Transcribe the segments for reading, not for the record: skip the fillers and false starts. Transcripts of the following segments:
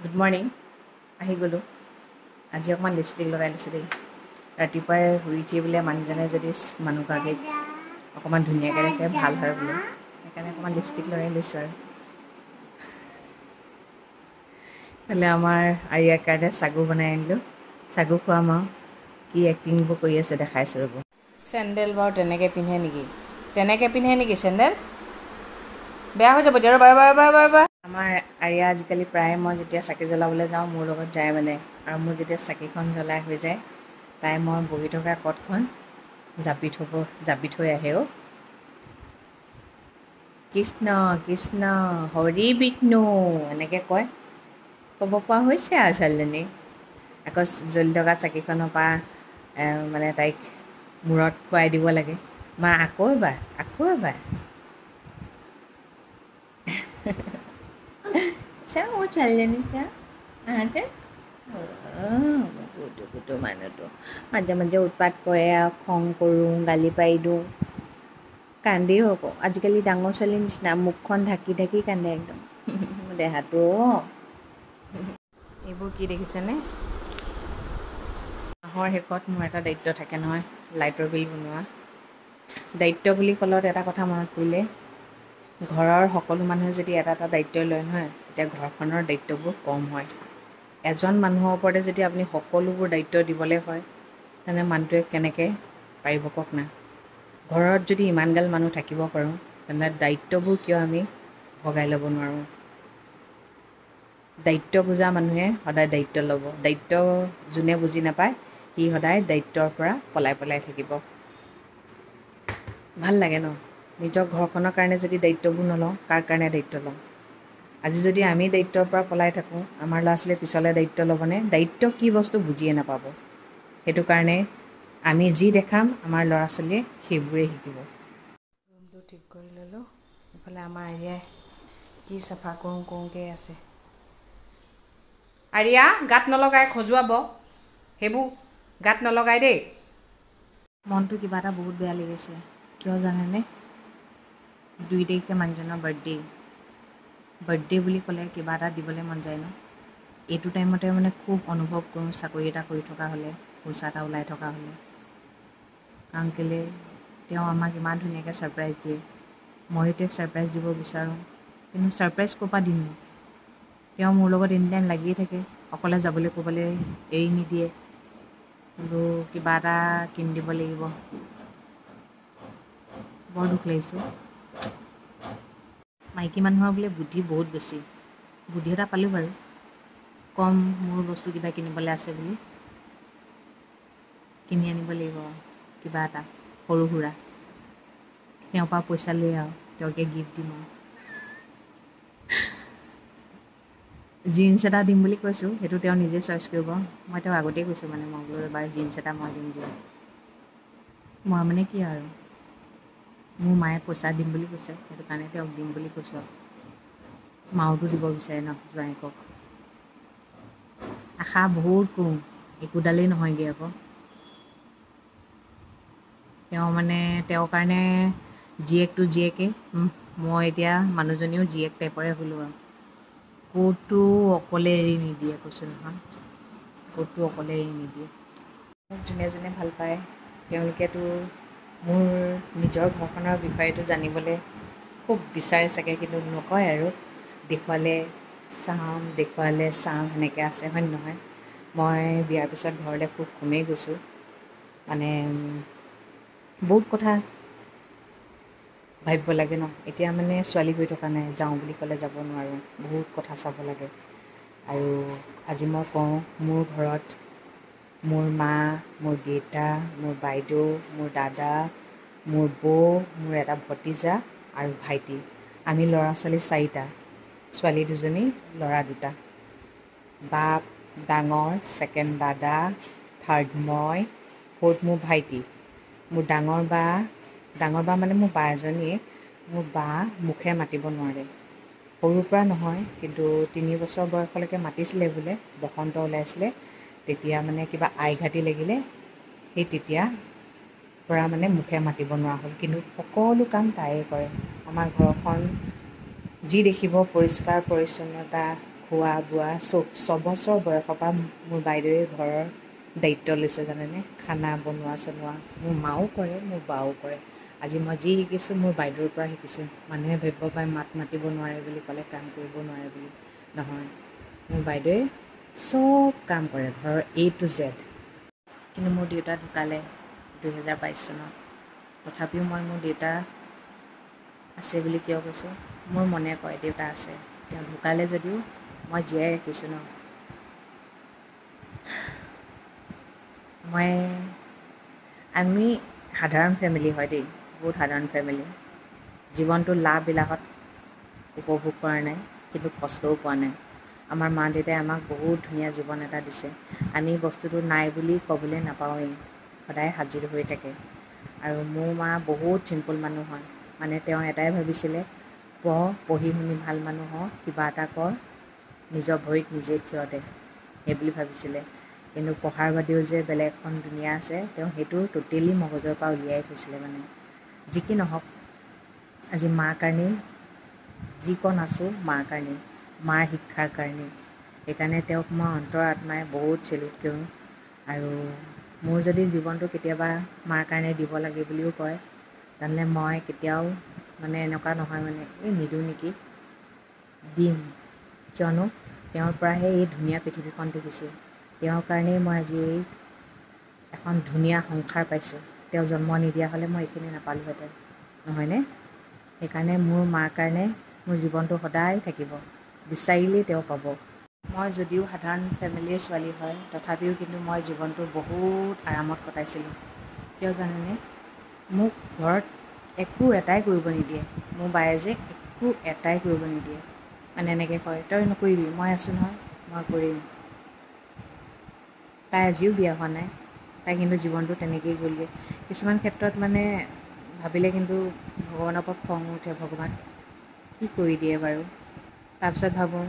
Good morning আহি গ'লোঁ আজি অকণমান লিপষ্টিক লগাই দিছোঁ দেই ৰাতিপুৱাই শুই উঠি বোলে মানুহজনে যদি মানুহগৰাকীক অকণমান ধুনীয়াকৈ দেখে ভাল হয় বোলে সেইকাৰণে অকণমান লিপষ্টিক লগাই লৈছোঁ আৰু এইফালে আমাৰ আৰিয়াৰ কাৰণে চাগু বনাই আনিলোঁ চাগু খুৱাম আৰু কি এক্টিংবোৰ কৰি আছে দেখাইছোঁ ৰ'ব চেণ্ডেল বাৰু তেনেকৈ পিন্ধে নেকি চেণ্ডেল বেয়া হৈ যাব এতিয়া বাৰ আমাৰ আৰিয়া আজিকালি প্ৰায় মই যেতিয়া চাকি জ্বলাবলৈ যাওঁ মোৰ লগত যায় মানে আৰু মোৰ যেতিয়া চাকিখন জ্বলাই হৈ যায় তাই মই বহি থকা কটখন জাপি থৈ আহে অ' কৃষ্ণ কৃষ্ণ হৰি বিষ্ণু এনেকৈ কয় ক'ব পৰা হৈছে আৰু ছোৱালীজনী আকৌ জ্বলি থকা চাকিখনৰ পৰা মানে তাইক মূৰত খুৱাই দিব লাগে মা আকৌ এবাৰ চা মোৰ ছোৱালীজনী চা আহা কুটু মানুহটো মাজে মাজে উৎপাত কৰে আৰু খং কৰোঁ গালি পাৰি দিওঁ কান্দেও আকৌ আজিকালি ডাঙৰ ছোৱালীৰ নিচিনা মুখখন ঢাকি ঢাকি কান্দে একদম দেহাটো এইবোৰ কি দেখিছেনে মাহৰ শেষত মোৰ এটা দায়িত্ব থাকে নহয় লাইটৰ বিল বনোৱা দায়িত্ব বুলি ক'লত এটা কথা মনত পৰিলে ঘৰৰ সকলো মানুহে যদি এটা এটা দায়িত্ব লয় নহয় তেতিয়া ঘৰখনৰ দায়িত্ববোৰ কম হয় এজন মানুহৰ ওপৰতে যদি আপুনি সকলোবোৰ দায়িত্ব দিবলৈ হয় তেনে মানুহটোৱে কেনেকৈ পাৰিব কওক না ঘৰত যদি ইমানগাল মানুহ থাকিব পাৰোঁ তেনে দায়িত্ববোৰ কিয় আমি ভগাই ল'ব নোৱাৰোঁ দায়িত্ব বুজা মানুহে সদায় দায়িত্ব ল'ব দায়িত্ব যোনে বুজি নাপায় সি সদায় দায়িত্বৰ পৰা পলাই থাকিব ভাল লাগে ন নিজৰ ঘৰখনৰ কাৰণে যদি দায়িত্ববোৰ নলওঁ কাৰ কাৰণে দায়িত্ব ল'ম আজি যদি আমি দায়িত্বৰ পৰা পলাই থাকোঁ আমাৰ ল'ৰা ছোৱালীয়ে পিছলৈ দায়িত্ব ল'বনে দায়িত্ব কি বস্তু বুজিয়ে নাপাব সেইটো কাৰণে আমি যি দেখাম আমাৰ ল'ৰা ছোৱালীয়ে সেইবোৰেই শিকিব ৰুমটো ঠিক কৰি ল'লোঁ ইফালে আমাৰ আৰিয়াই কি চাফা কৰোঁকৈ আছে আৰিয়া গাত নলগাই খজুৱাব সেইবোৰ গাত নলগাই দেই মনটো কিবা এটা বহুত বেয়া লাগিছে কিয় জানেনে 2 তাৰিখে মানুহজনৰ বাৰ্থডে বুলি ক'লে কিবা এটা দিবলৈ মন যায় ন এইটো টাইমতে মানে খুব অনুভৱ কৰোঁ চাকৰি এটা কৰি থকা হ'লে পইচা এটা ওলাই থকা হ'লে কাৰণ কেলৈ তেওঁ আমাক ইমান ধুনীয়াকৈ ছাৰপ্ৰাইজ দিয়ে ময়ো তেওঁক ছাৰপ্ৰাইজ দিব বিচাৰোঁ কিন্তু ছাৰপ্ৰাইজ ক'ৰ পৰা দিম তেওঁ মোৰ লগত এনি টাইম লাগিয়ে থাকে অকলে যাবলৈ ক'বলৈ এৰি নিদিয়ে বোলো কিবা এটা কিনি দিব লাগিব বৰ দুখ লাগিছোঁ মাইকী মানুহৰ বোলে বুদ্ধি বহুত বেছি বুদ্ধি এটা পালোঁ বাৰু কম মোৰ বস্তু কিবা কিনিবলৈ আছে বুলি কিনি আনিব লাগিব কিবা এটা সৰু সুৰা তেওঁৰ পৰা পইচা লৈ আৰু তেওঁকে গিফ্ট দিম আৰু জিন্স এটা দিম বুলি কৈছোঁ সেইটো তেওঁ নিজে চইচ কৰিব মই তেওঁক আগতেই কৈছোঁ মানে মই বোলো এবাৰ জিন্স এটা মই দিম মই মানে কি আৰু মোৰ মায়ে পইচা দিম বুলি কৈছে সেইটো কাৰণে তেওঁক দিম বুলি কৈছোঁ আৰু মাওতো দিব বিচাৰে ন জোঁৱায়েকক আশা বহুত কৰোঁ একোডালেই নহয়গৈ আকৌ তেওঁ মানে তেওঁৰ কাৰণে জীয়েকটো জীয়েকেই মই এতিয়া মানুহজনীও জীয়েক টাইপৰে হ'লোঁ আৰু ক'তো অকলে এৰি নিদিয়ে কৈছোঁ নহয় ক'তো অকলে এৰি নিদিয়ে মোক যোনে যোনে ভাল পায় তেওঁলোকেতো মোৰ নিজৰ ঘৰখনৰ বিষয়েটো জানিবলৈ খুব বিচাৰে চাগে কিন্তু নকয় আৰু দেখুৱালে চাম সেনেকৈ আছে হয় নহয় মই বিয়াৰ পিছত ঘৰলৈ খুব কমেই গৈছোঁ মানে বহুত কথা ভাবিব লাগে ন এতিয়া মানে ছোৱালী হৈ থকা নাই যাওঁ বুলি ক'লে যাব নোৱাৰোঁ বহুত কথা চাব লাগে আৰু আজি মই কওঁ মোৰ ঘৰত মোৰ মা মোৰ দেউতা মোৰ বাইদেউ মোৰ দাদা মোৰ বৌ মোৰ এটা ভতিজা আৰু ভাইটি আমি ল'ৰা ছোৱালী 4টা ছোৱালী 2জনী ল'ৰা 2টা বাপ ডাঙৰ ছেকেণ্ড দাদা থাৰ্ড মই ফ'ৰ্থ মোৰ ভাইটি মোৰ ডাঙৰ বা মানে মোৰ বা এজনীয়ে মোৰ বা মুখেৰে মাতিব নোৱাৰে সৰুৰ পৰা নহয় কিন্তু 3 বছৰ বয়সলৈকে মাতিছিলে বোলে বসন্ত ওলাইছিলে তেতিয়া মানে কিবা আইঘাটি লাগিলে সেই তেতিয়াৰ পৰা মানে মুখেৰে মাতিব নোৱাৰা হ'ল কিন্তু সকলো কাম তায়ে কৰে আমাৰ ঘৰখন যি দেখিব পৰিষ্কাৰ পৰিচ্ছন্নতা খোৱা বোৱা চব 6 বছৰ বয়সৰ পৰা মোৰ বাইদেৱে ঘৰৰ দায়িত্ব লৈছে জানেনে। খানা বনোৱা চনোৱা মোৰ মাও কৰে, মোৰ বাও কৰে। আজি মই যি শিকিছোঁ মোৰ বাইদেউৰ পৰা শিকিছোঁ। মানুহে ভাবিব পাৰে মাত মাতিব নোৱাৰে বুলি ক'লে কাম কৰিব নোৱাৰে বুলি, নহয়। মোৰ বাইদেৱে চব কাম কৰে ঘৰৰ A to Z। কিন্তু মোৰ দেউতা ঢুকালে 2022 চনত। তথাপিও মই মোৰ দেউতা আছে বুলি কিয় কৈছোঁ, মোৰ মনে কয় দেউতা আছে। তেওঁ ঢুকালে যদিও মই জীয়াই ৰাখিছোঁ ন। আমি সাধাৰণ ফেমিলি হয় দেই, বহুত সাধাৰণ ফেমিলি। জীৱনটো লাভবিলাসত উপভোগ কৰা নাই, কিন্তু কষ্টও পোৱা নাই। আমাৰ মা দেউতাই আমাক বহুত ধুনীয়া জীৱন এটা দিছে। আমি বস্তুটো নাই বুলি ক'বলৈ নাপাওঁৱেই, সদায় হাজিৰ হৈ থাকে। আৰু মোৰ মা বহুত চিম্পুল মানুহ হয়, মানে তেওঁ এটাই ভাবিছিলে পঢ়ি শুনি ভাল মানুহ হ, কিবা এটা কৰ, নিজৰ ভৰিত নিজে থিয় দে, সেইবুলি ভাবিছিলে। কিন্তু পঢ়াৰ বাদেও যে বেলেগ এখন দুনীয়া আছে, তেওঁ সেইটো টোটেলি মগজৰ পৰা উলিয়াই থৈছিলে মানে। যি কি নহওক, আজি মাৰ কাৰণেই যিকণ আছোঁ, মাৰ কাৰণেই, মাৰ শিক্ষাৰ কাৰণেই। সেইকাৰণে তেওঁক মই অন্তৰ আত্মাই বহুত চেলুট কৰোঁ। আৰু মোৰ যদি জীৱনটো কেতিয়াবা মাৰ কাৰণে দিব লাগে বুলিও কয়, তেনেহ'লে মই কেতিয়াও মানে এনেকুৱা নহয় মানে এই নিদিওঁ নেকি, দিম। কিয়নো তেওঁৰ পৰাহে এই ধুনীয়া পৃথিৱীখন দেখিছোঁ। তেওঁৰ কাৰণেই মই আজি এখন ধুনীয়া সংসাৰ পাইছোঁ। তেওঁ জন্ম নিদিয়া হ'লে মই এইখিনি নাপালোঁহেঁতেন, নহয়নে? সেইকাৰণে মোৰ মাৰ কাৰণে মোৰ জীৱনটো সদায় থাকিব, বিচাৰিলেই তেওঁ পাব। মই যদিও সাধাৰণ ফেমিলিৰ ছোৱালী হয়, তথাপিও কিন্তু মই জীৱনটো বহুত আৰামত কটাইছিলোঁ। কিয় জানেনে? মোক ঘৰত একো এটাই কৰিব নিদিয়ে। মোৰ বায়ে যে একো এটাই কৰিব নিদিয়ে। মানে এনেকৈ কয়, তই নকৰিবি, মই আছোঁ নহয়, মই কৰিম। তাই আজিও বিয়া হোৱা নাই, তাই কিন্তু জীৱনটো তেনেকৈয়ে গ'লগৈ। কিছুমান ক্ষেত্ৰত মানে ভাবিলে কিন্তু ভগৱানৰ ওপৰত খং উঠে, ভগৱান কি কৰি দিয়ে বাৰু। তাৰপিছত ভাবোঁ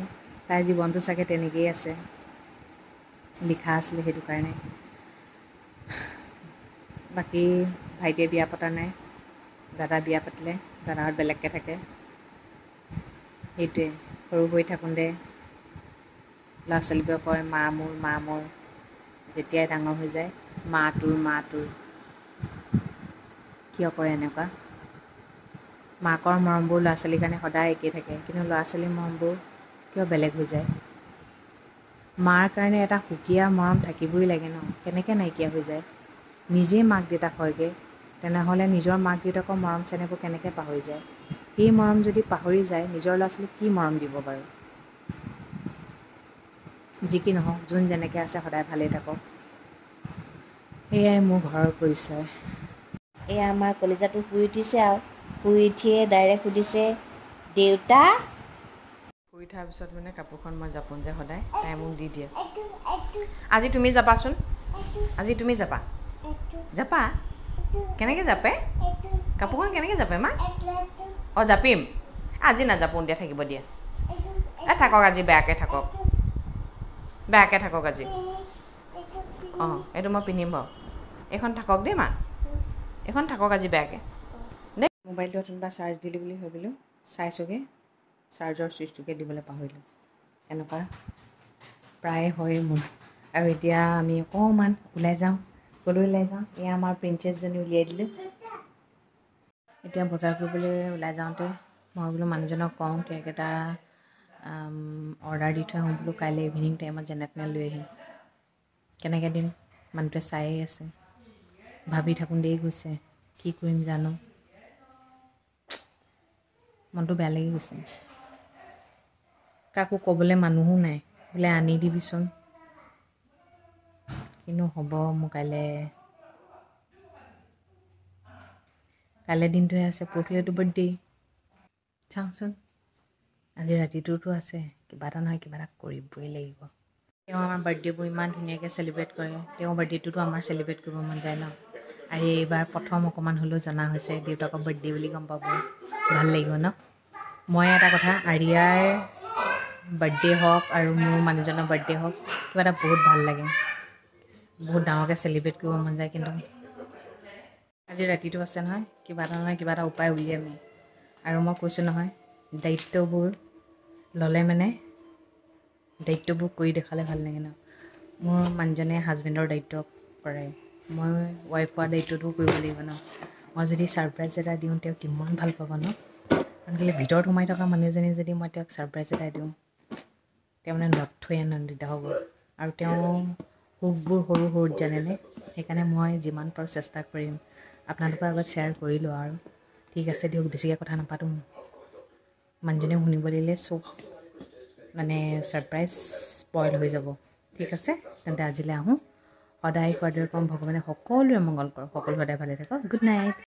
তাইৰ জীৱনটো চাগে তেনেকৈয়ে আছে, লিখা আছিলে সেইটো কাৰণে। বাকী ভাইটিয়ে বিয়া পতা নাই, দাদা বিয়া পাতিলে, দাদাহঁত বেলেগকৈ থাকে। সেইটোৱে, সৰু হৈ থাকোঁতে ল'ৰা ছোৱালীবোৰে কয় মা মোৰ, মা মোৰ। যেতিয়াই ডাঙৰ হৈ যায়, মা তোৰ, মা তোৰ। কিয় কৰে এনেকুৱা? মাকৰ মৰমবোৰ ল'ৰা ছোৱালীৰ কাৰণে সদায় একেই থাকে, কিন্তু ল'ৰা ছোৱালীৰ মৰমবোৰ কিয় বেলেগ হৈ যায়? মাৰ কাৰণে এটা সুকীয়া মৰম থাকিবই লাগে ন, কেনেকৈ নাইকিয়া হৈ যায়? নিজেই মাক দেউতাক হয়গৈ, তেনেহ'লে নিজৰ মাক দেউতাকৰ মৰম চেনেহবোৰ কেনেকৈ পাহৰি যায়? সেই মৰম যদি পাহৰি যায়, নিজৰ ল'ৰা ছোৱালীক কি মৰম দিব বাৰু? যি কি নহওক, যোন যেনেকৈ আছে সদায় ভালেই থাকক। সেয়াই মোৰ ঘৰৰ পৰিচয়। এয়া আমাৰ কলিজাটো শুই উঠিছে আৰু শুই উঠিয়ে ডাইৰেক্ট সুধিছে, দেউতা? শুই উঠাৰ পিছত মানে কাপোৰখন মই জাপোঁ যে সদায়, তাই মোক দি দিয়ে। আজি তুমি জাপাচোন, আজি তুমি জাপা, জাপা। কেনেকৈ জাপে? কাপোৰখন কেনেকৈ জাপে মা? অঁ জাপিম, আজি নাজাপোঁ দিয়া, থাকিব দিয়া। থাকক আজি, বেয়াকৈ থাকক, বেয়াকৈ থাকক আজি। অঁ এইটো মই পিন্ধিম বাৰু, এইখন থাকক দেই মা, এইখন থাকক আজি বেয়াকৈ দেই। মোবাইলটো অথনিপৰা চাৰ্জ দিলোঁ বুলি ভাবিলোঁ, চাইছোঁগৈ চাৰ্জৰ চুইচটোকে দিবলৈ পাহৰিলোঁ। এনেকুৱা প্ৰায়ে হয়েই মোৰ। আৰু এতিয়া আমি অকণমান ওলাই যাওঁ। ক'লৈ ওলাই যাওঁ? এয়া আমাৰ প্ৰিন্সেছজনী উলিয়াই দিলোঁ। এতিয়া বজাৰ কৰিবলৈ ওলাই যাওঁতে মই বোলো মানুহজনক কওঁ, কেক এটা অৰ্ডাৰ দি থৈ আহোঁ বোলো, কাইলৈ ইভিনিং টাইমত যেনে তেনে লৈ আহিম। কেনেকৈ দিম? মানুহটোৱে চায়েই আছে। ভাবি থাকোঁতেই গৈছে, কি কৰিম জানো, মনটো বেয়া লাগি গৈছে। কাকো ক'বলৈ মানুহো নাই, বোলে আনি দিবিচোন, কিনো হ'ব মোৰ কাইলৈ দিনটোহে আছে, পৰহিলৈতো বাৰ্থডে। চাওঁচোন, আজি ৰাতিটোতো আছে, কিবা এটা নহয় কিবা এটা কৰিবই লাগিব। তেওঁ আমাৰ বাৰ্থডেবোৰ ইমান ধুনীয়াকৈ চেলিব্ৰেট কৰে, তেওঁৰ বাৰ্থডেটোতো আমাৰ চেলিব্ৰেট কৰিব মন যায় ন। আৰু এইবাৰ প্ৰথম অকণমান হ'লেও জনা হৈছে, দেউতাকৰ বাৰ্থডে বুলি গম পাব, ভাল লাগিব ন। মই এটা কথা, আৰিয়াৰ বাৰ্থডে হওক আৰু মোৰ মানুহজনৰ বাৰ্থডে হওক, কিবা এটা বহুত ভাল লাগে, বহুত ডাঙৰকৈ চেলিব্ৰেট কৰিব মন যায়। কিন্তু আজি ৰাতিটো আছে নহয়, কিবা এটা নহয় কিবা এটা উপায় উলিয়ামেই। আৰু মই কৈছোঁ নহয়, দায়িত্ববোৰ ল'লে মানে দায়িত্ববোৰ কৰি দেখালে ভাল লাগে ন। মোৰ মানুহজনে হাজবেণ্ডৰ দায়িত্ব কৰে, মই ৱাইফ হোৱাৰ দায়িত্বটোও কৰিব লাগিব ন। মই যদি ছাৰপ্ৰাইজ এটা দিওঁ তেওঁ কিমান ভাল পাব ন। কাৰণ কেলৈ ভিতৰত সোমাই থকা মানুহজনী যদি মই তেওঁক ছাৰপ্ৰাইজ এটা দিওঁ, তেওঁ মানে নথৈ আনন্দিত হ'ব। আৰু তেওঁ সুখবোৰ সৰু সৰুত জানেনে। সেইকাৰণে মই যিমান পাৰোঁ চেষ্টা কৰিম। আপোনালোকৰ আগত শ্বেয়াৰ কৰিলোঁ আৰু। ঠিক আছে দিয়ক, বেছিকৈ কথা নাপাতোঁ। মানুহজনে শুনিব দিলে চব মানে ছাৰপ্ৰাইজ স্পইল হৈ যাব। ঠিক আছে তেন্তে আজিলৈ আহোঁ। সদায় কোৱাৰ দৰে ক'ম, ভগৱানে সকলোৰে মংগল কৰক, সকলো সদায় ভালে থাকক। Good night.